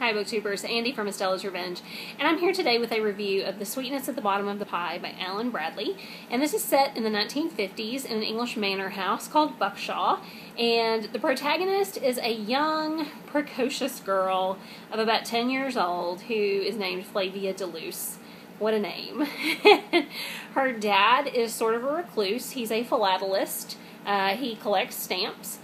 Hi Booktubers, Andy from Estella's Revenge, and I'm here today with a review of The Sweetness at the Bottom of the Pie by Alan Bradley, and this is set in the 1950s in an English manor house called Buckshaw, and the protagonist is a young, precocious girl of about 10 years old who is named Flavia Deleuze. What a name. Her dad is sort of a recluse. He's a philatelist. He collects stamps.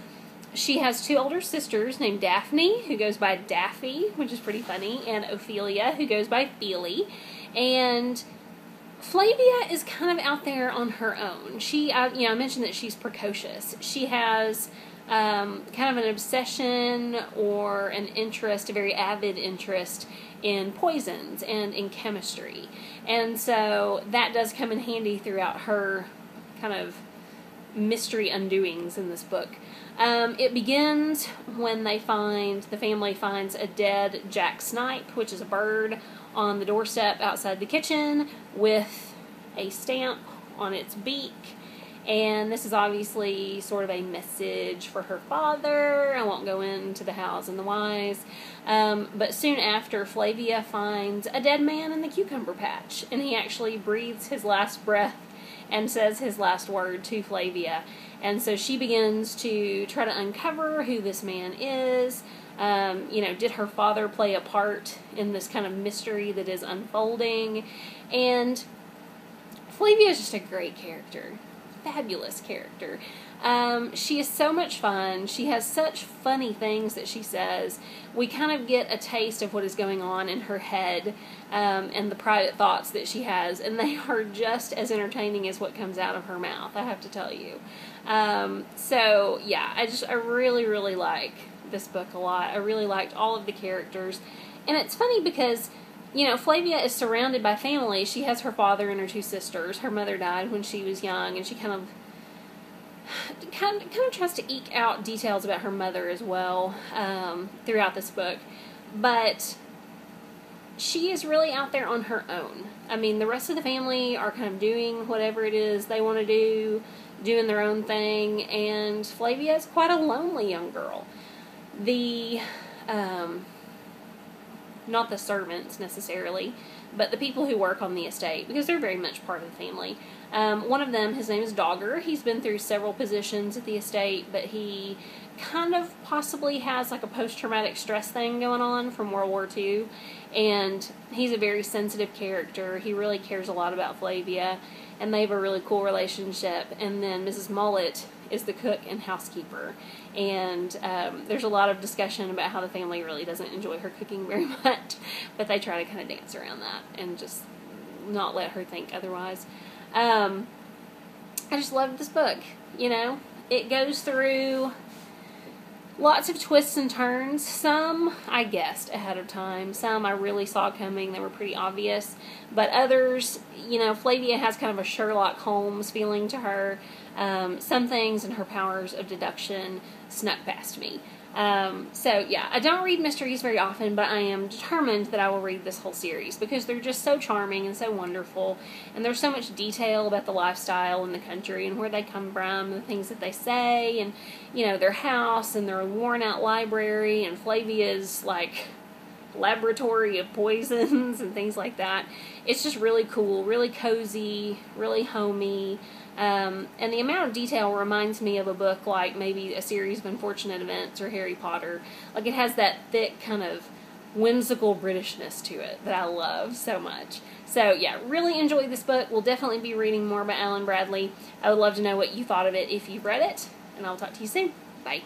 She has two older sisters named Daphne, who goes by Daffy, which is pretty funny, and Ophelia, who goes by Feely. And Flavia is kind of out there on her own. I mentioned that she's precocious. She has kind of an obsession or an interest, a very avid interest in poisons and in chemistry. And so that does come in handy throughout her kind of mystery undoings in this book. It begins when the family finds a dead jack snipe, which is a bird, on the doorstep outside the kitchen with a stamp on its beak. And this is obviously sort of a message for her father. I won't go into the hows and the whys. But soon after, Flavia finds a dead man in the cucumber patch, and he actually breathes his last breath and says his last word to Flavia. And so she begins to try to uncover who this man is. Did her father play a part in this kind of mystery that is unfolding? And Flavia is just a great character. Fabulous character. She is so much fun. She has such funny things that she says. We kind of get a taste of what is going on in her head and the private thoughts that she has, and they are just as entertaining as what comes out of her mouth, I have to tell you. I really, really like this book a lot. I really liked all of the characters. And it's funny because Flavia is surrounded by family. She has her father and her two sisters. Her mother died when she was young, and she kind of tries to eke out details about her mother as well throughout this book. But she is really out there on her own. I mean, the rest of the family are kind of doing whatever it is they want to do, doing their own thing, and Flavia is quite a lonely young girl. Not the servants necessarily, but the people who work on the estate, because they're very much part of the family. One of them, his name is Dogger. He's been through several positions at the estate, but he kind of possibly has like a post-traumatic stress thing going on from World War II, and he's a very sensitive character. He really cares a lot about Flavia, and they have a really cool relationship. And then Mrs. Mullet is the cook and housekeeper, and there's a lot of discussion about how the family really doesn't enjoy her cooking very much, but they try to kind of dance around that and just not let her think otherwise. I just loved this book. It goes through lots of twists and turns. Some I guessed ahead of time. Some I really saw coming. They were pretty obvious. But others, Flavia has kind of a Sherlock Holmes feeling to her. Some things and her powers of deduction snuck past me. I don't read mysteries very often, but I am determined that I will read this whole series because they're just so charming and so wonderful, and there's so much detail about the lifestyle in the country and where they come from, and the things that they say, and their house and their worn out library, and Flavia's laboratory of poisons and things like that. It's just really cool, really cozy, really homey. And the amount of detail reminds me of a book like maybe a series of Unfortunate Events or Harry Potter. Like, it has that thick kind of whimsical Britishness to it that I love so much. So yeah, really enjoyed this book. We'll definitely be reading more by Alan Bradley. I would love to know what you thought of it if you've read it, and I'll talk to you soon. Bye.